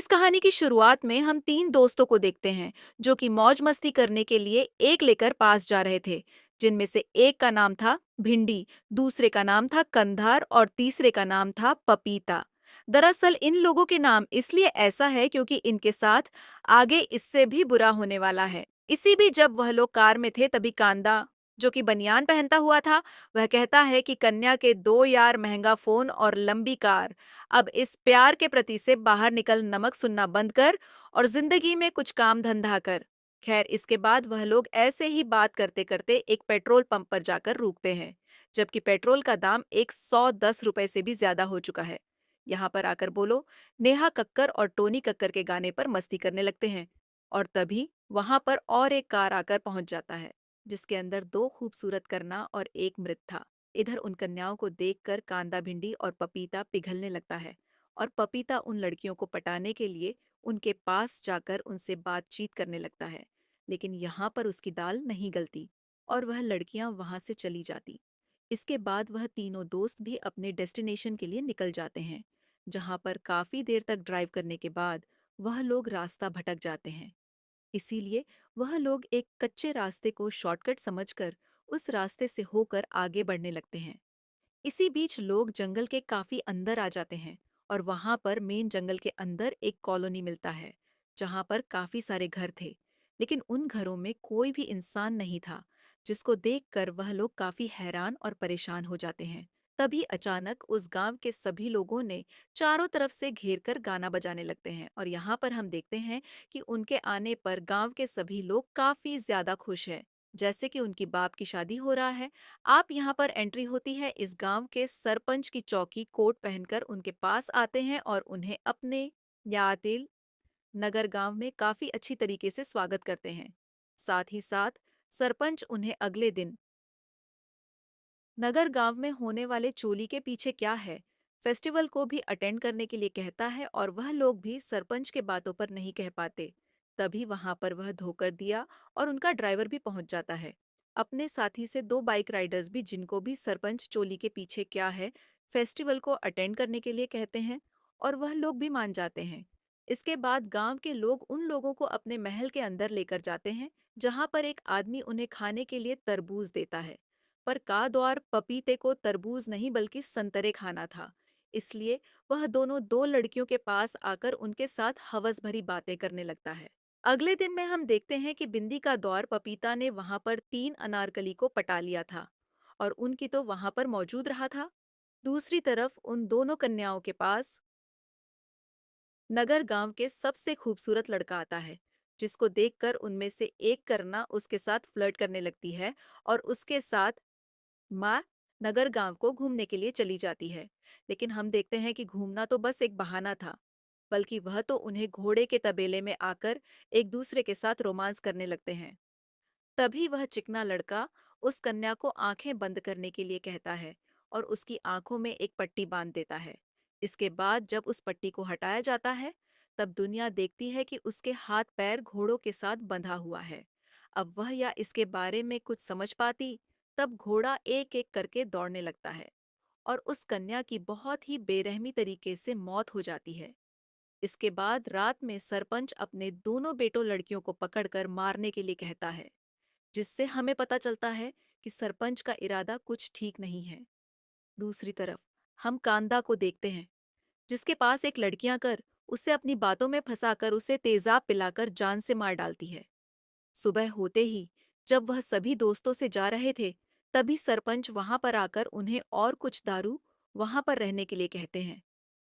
इस कहानी की शुरुआत में हम तीन दोस्तों को देखते हैं जो कि मौज मस्ती करने के लिए एक लेकर पास जा रहे थे, जिनमें से एक का नाम था भिंडी, दूसरे का नाम था कंधार और तीसरे का नाम था पपीता। दरअसल इन लोगों के नाम इसलिए ऐसा है क्योंकि इनके साथ आगे इससे भी बुरा होने वाला है। इसी भी जब वह लोग कार में थे तभी कांदा, जो कि बनियान पहनता हुआ था, वह कहता है कि कन्या के दो यार, महंगा फोन और लंबी कार। अब इस प्यार के प्रति से बाहर निकल, नमक सुनना बंद कर और जिंदगी में कुछ काम धंधा कर। खैर, इसके बाद वह लोग ऐसे ही बात करते करते एक पेट्रोल पंप पर जाकर रुकते हैं, जबकि पेट्रोल का दाम 110 रुपए से भी ज्यादा हो चुका है। यहाँ पर आकर बोलो, नेहा कक्कर और टोनी कक्कर के गाने पर मस्ती करने लगते हैं। और तभी वहां पर और एक कार आकर पहुंच जाता है, जिसके अंदर दो खूबसूरत कन्या और एक मृत था। इधर उन कन्याओं को देखकर कांदा, भिंडी और पपीता पिघलने लगता है और पपीता उन लड़कियों को पटाने के लिए उनके पास जाकर उनसे बातचीत करने लगता है। लेकिन यहाँ पर उसकी दाल नहीं गलती और वह लड़कियां वहां से चली जाती। इसके बाद वह तीनों दोस्त भी अपने डेस्टिनेशन के लिए निकल जाते हैं, जहां पर काफी देर तक ड्राइव करने के बाद वह लोग रास्ता भटक जाते हैं। इसीलिए वह लोग एक कच्चे रास्ते को शॉर्टकट समझकर उस रास्ते से होकर आगे बढ़ने लगते हैं। इसी बीच लोग जंगल के काफी अंदर आ जाते हैं और वहां पर मेन जंगल के अंदर एक कॉलोनी मिलता है, जहां पर काफी सारे घर थे। लेकिन उन घरों में कोई भी इंसान नहीं था, जिसको देखकर वह लोग काफी हैरान और परेशान हो जाते हैं। तभी अचानक उस गांव के सभी लोगों ने चारों तरफ से घेर कर गाना बजाने लगते हैं और यहाँ पर हम देखते हैं कि उनके आने पर गांव के सभी लोग काफी ज्यादा खुश हैं, जैसे कि उनकी बाप की शादी हो रहा है। आप यहाँ पर एंट्री होती है, इस गांव के सरपंच की चौकी कोट पहनकर उनके पास आते हैं और उन्हें अपने यादिल नगर गांव में काफी अच्छी तरीके से स्वागत करते हैं। साथ ही साथ सरपंच उन्हें अगले दिन नगर गांव में होने वाले चोली के पीछे क्या है फेस्टिवल को भी अटेंड करने के लिए कहता है और वह लोग भी सरपंच के बातों पर नहीं कह पाते। तभी वहां पर वह धोकर दिया और उनका ड्राइवर भी पहुंच जाता है, अपने साथी से दो बाइक राइडर्स भी, जिनको भी सरपंच चोली के पीछे क्या है फेस्टिवल को अटेंड करने के लिए कहते हैं और वह लोग भी मान जाते हैं। इसके बाद गांव के लोग उन लोगों को अपने महल के अंदर लेकर जाते हैं, जहां पर एक आदमी उन्हें खाने के लिए तरबूज देता है। पर का द्वार पपीते को तरबूज नहीं बल्कि संतरे खाना था। इसलिए वह दोनों दो लड़कियों के पास आकर उनके साथ हवस भरी बातें करने लगता है। अगले दिन में हम देखते हैं कि बिंदी का दौर पपीता ने वहां पर तीन अनारकली को पटा लिया था और उनकी तो वहां पर मौजूद रहा था। दूसरी तरफ उन दोनों कन्याओं के पास नगर गांव के सबसे खूबसूरत लड़का आता है, जिसको देखकर उनमें से एक करना उसके साथ फ्लर्ट करने लगती है और उसके साथ माँ नगर गांव को घूमने के लिए चली जाती है। लेकिन हम देखते हैं कि घूमना तो बस एक बहाना था, बल्कि वह तो उन्हें घोड़े के तबेले में आकर एक दूसरे के साथ रोमांस करने लगते हैं। तभी वह चिकना लड़का उस कन्या को आंखें बंद करने के लिए कहता है और उसकी आंखों में एक पट्टी बांध देता है। इसके बाद जब उस पट्टी को हटाया जाता है, तब दुनिया देखती है कि उसके हाथ पैर घोड़ों के साथ बंधा हुआ है। अब वह या इसके बारे में कुछ समझ पाती, तब घोड़ा एक एक करके दौड़ने लगता है और उस कन्या की बहुत ही बेरहमी तरीके से मौत हो जाती है। इसके बाद रात में सरपंच अपने दोनों बेटों लड़कियों को पकड़कर मारने के लिए कहता है, जिससे हमें पता चलता है कि सरपंच का इरादा कुछ ठीक नहीं है। दूसरी तरफ हम कांदा को देखते हैं, जिसके पास एक लड़की आकर उसे अपनी बातों में फंसाकर उसे तेजाब पिलाकर जान से मार डालती है। सुबह होते ही जब वह सभी दोस्तों से जा रहे थे, तभी सरपंच वहां पर आकर उन्हें और कुछ दारू वहां पर रहने के लिए कहते हैं।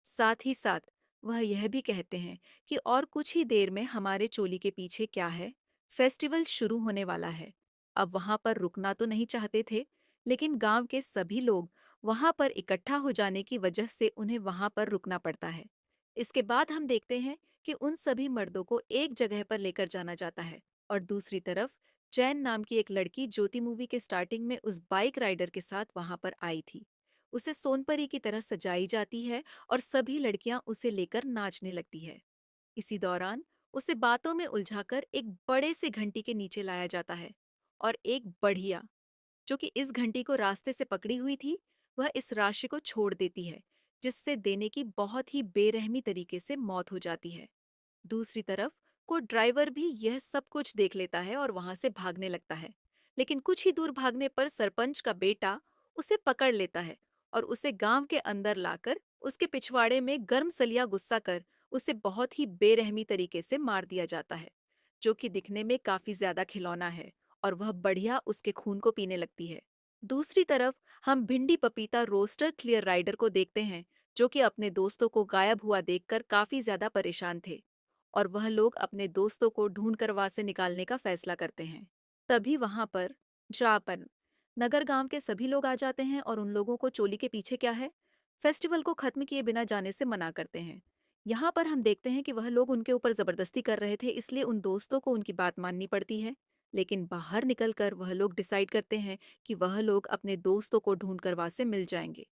साथ ही साथ वह यह भी कहते हैं कि और कुछ ही देर में हमारे चोली के पीछे क्या है फेस्टिवल शुरू होने वाला है। अब वहां पर रुकना तो नहीं चाहते थे, लेकिन गांव के सभी लोग वहां पर इकट्ठा हो जाने की वजह से उन्हें वहां पर रुकना पड़ता है। इसके बाद हम देखते हैं कि उन सभी मर्दों को एक जगह पर लेकर जाना जाता है और दूसरी तरफ चैन नाम की एक लड़की ज्योति मूवी के स्टार्टिंग में उस बाइक राइडर के साथ वहां पर आई थी, उसे सोनपरी की तरह सजाई जाती है और सभी लड़कियां उसे लेकर नाचने लगती है। इसी दौरान उसे बातों में उलझाकर एक बड़े से घंटी के नीचे लाया जाता है और एक बढ़िया, जो कि इस घंटी को रास्ते से पकड़ी हुई थी, वह इस राशि को छोड़ देती है, जिससे देने की बहुत ही बेरहमी तरीके से मौत हो जाती है। दूसरी तरफ को ड्राइवर भी यह सब कुछ देख लेता है और वहां से भागने लगता है। लेकिन कुछ ही दूर भागने पर सरपंच का बेटा उसे पकड़ लेता है और उसे गांव के अंदर लाकर उसके पिछवाड़े में गर्म सलिया गुस्सा कर उसे बहुत ही बेरहमी तरीके से मार दिया जाता है, जो कि दिखने में काफी ज्यादा खिलौना है और वह बढ़िया उसके खून को पीने लगती है। दूसरी तरफ हम भिंडी पपीता रोस्टर क्लियर राइडर को देखते हैं, जो कि अपने दोस्तों को गायब हुआ देखकर काफी ज्यादा परेशान थे और वह लोग अपने दोस्तों को ढूंढकर वहां से निकालने का फैसला करते हैं। तभी वहां पर जापन नगर गांव के सभी लोग आ जाते हैं और उन लोगों को चोली के पीछे क्या है फेस्टिवल को खत्म किए बिना जाने से मना करते हैं। यहाँ पर हम देखते हैं कि वह लोग उनके ऊपर जबरदस्ती कर रहे थे, इसलिए उन दोस्तों को उनकी बात माननी पड़ती है। लेकिन बाहर निकलकर वह लोग डिसाइड करते हैं कि वह लोग अपने दोस्तों को ढूंढकर वहां से मिल जाएंगे।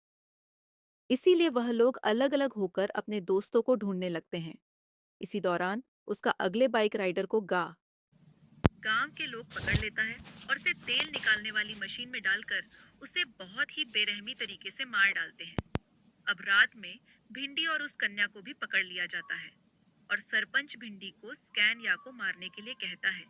इसीलिए वह लोग अलग अलग होकर अपने दोस्तों को ढूंढने लगते हैं। इसी दौरान उसका अगले बाइक राइडर को गांव के लोग पकड़ लेता है और उसे तेल निकालने वाली मशीन में डालकर उसे बहुत ही बेरहमी तरीके से मार डालते हैं। अब रात में भिंडी और उस कन्या को भी पकड़ लिया जाता है और सरपंच भिंडी को स्कैन या को मारने के लिए कहता है।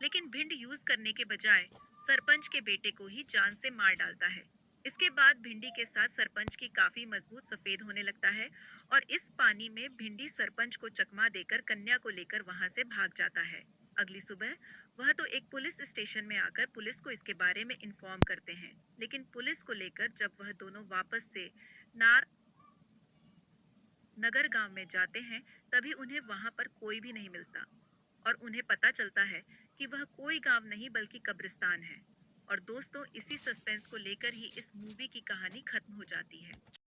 लेकिन भिंड यूज करने के बजाय सरपंच के बेटे को ही जान से मार डालता है। इसके बाद भिंडी के साथ सरपंच की काफी मजबूत सफेद होने लगता है और इस पानी में भिंडी सरपंच को चकमा देकर कन्या को लेकर वहां से भाग जाता है। अगली सुबह वह तो एक पुलिस स्टेशन में आकर पुलिस को इसके बारे में इन्फॉर्म करते हैं। लेकिन पुलिस को लेकर जब वह दोनों वापस से नार नगर गांव में जाते हैं, तभी उन्हें वहां पर कोई भी नहीं मिलता और उन्हें पता चलता है कि वह कोई गांव नहीं बल्कि कब्रिस्तान है। और दोस्तों, इसी सस्पेंस को लेकर ही इस मूवी की कहानी खत्म हो जाती है।